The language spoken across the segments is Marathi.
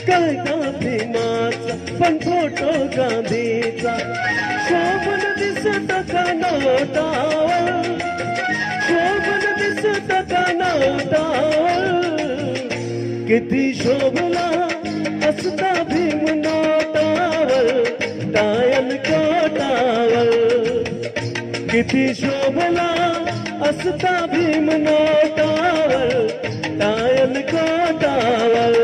कायदा भीमाचा पण फोटो गांधीचा शोभन दिसत का नोटावर शोभन दिसत का नोटावर किती शोभला असता भीम नोटावर टायल कोटावर किती शोभला असता भीम नोटावर टायल कोटावर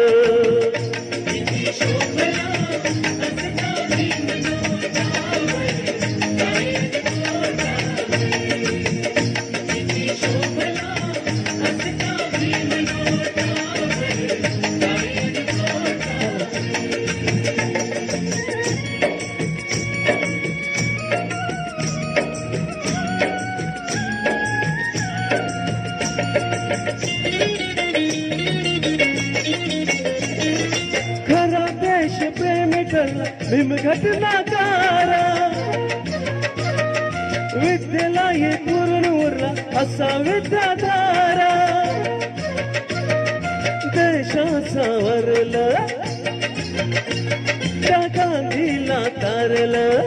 भीम घटनाकारा विद्येला हे पूर्ण उरला असा विद्याधारा देशाचा वरलं त्या गांधीला तारलं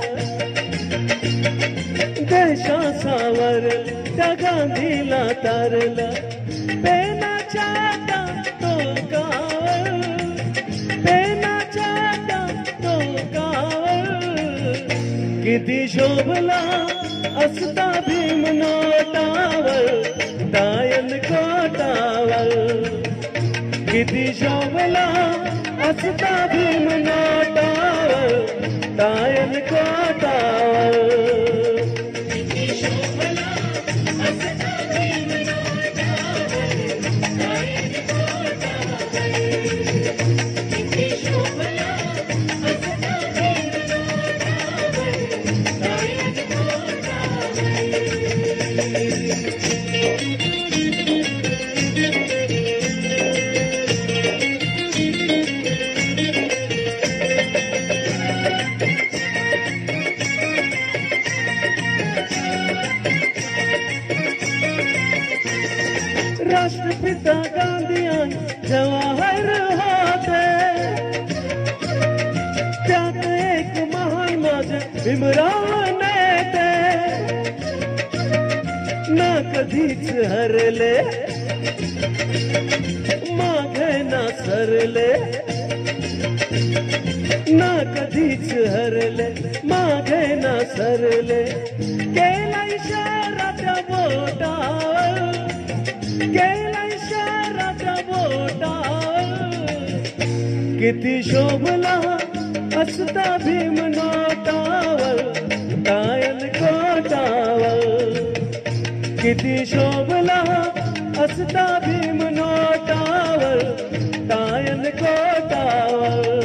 देशाचा वरलं त्या गांधीला तारलं पेनाच्या टोकावर पेनाच्या किती शोभला असता भीम नोटावर टायल कोटावर किती शोभला असता भीम नोटावर टायल कोटावर राष्ट्रपिता गांधी जवाहर होते त्यात एक महान माझे भीमराव नेते ना कधीच हरले मागे ना सरले ना कधीच हरले मागे ना सरले केला इशारा त्या बोटावर केला इशारा बोटावर किती शोभला असता भीम नोटावर टायल कोटावर किती शोभला असता भीम नोटावर टायल कोटावर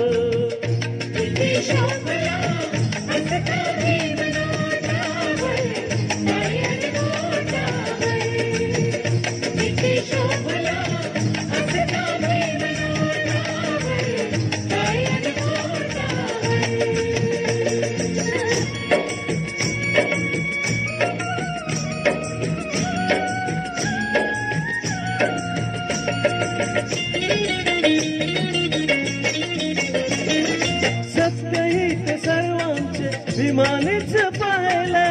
भीमानेच पाहिले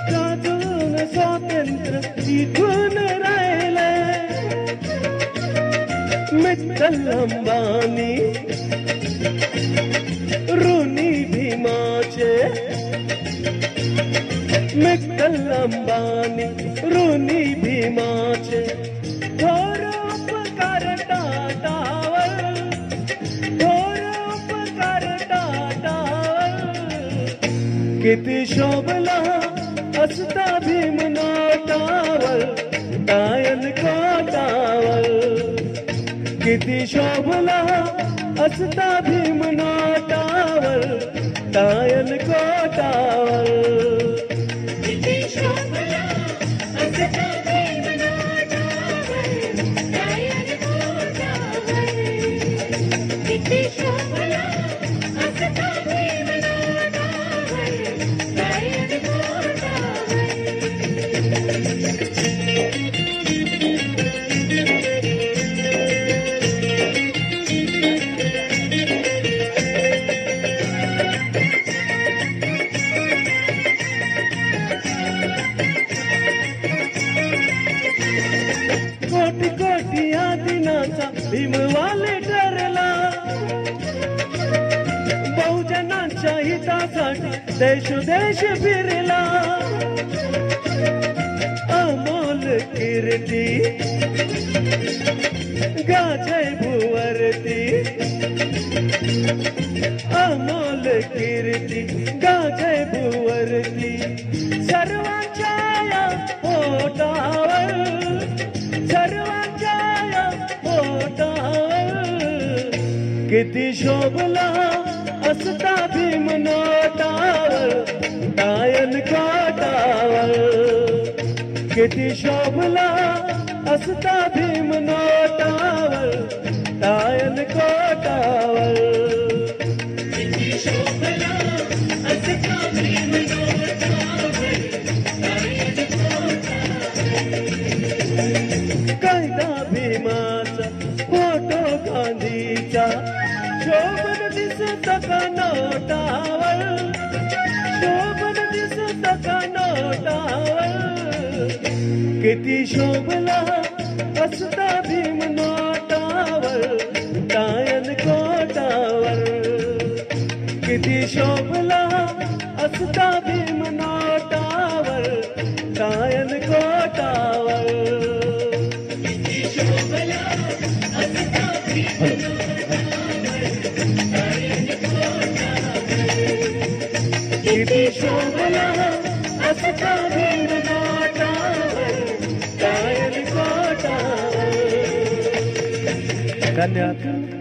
गाजून स्वातंत्र्य टिकून राहिले मित्तल अंबानी ऋणी भीमाचे मित्तल अंबानी ऋणी भीमाचे थोर उपकार टाटावर किती शोभला असता भीम नोटावर टायल कोटावर किती शोभला असता भीम नोटावर टायल कोटावर Thank you. कोटी कोटी या दिनाचा भीमवाले ठरला बहुजनांच्या हितासाठी देशोदेश फिरला अमोल कीर्ती गाजय भुवरती अमोल कीर्ती गाजय भुवरती सर्वांच्या या पोटावर सर्वांच्या या पोटावर किती शोभला असता भीम नोटावर गायन काटावर किती शोभला असता भीम नोटावर गायन कोटावर किती शोभला असता भीम नोटावर गायन कोटावर कायदा भीमाचा फोटो गांधीचा शोभन दिसत का नोटावर शोभन दिसत का नोटावर किती शोभला असता भीम नोटावर गायन कोटावर किती शोभला असता भीम नोटावर गायन कोटावर किती शोभला असता भीम किती शोभला असता भीम नोटावर गायन कोटावर. धन्यवाद.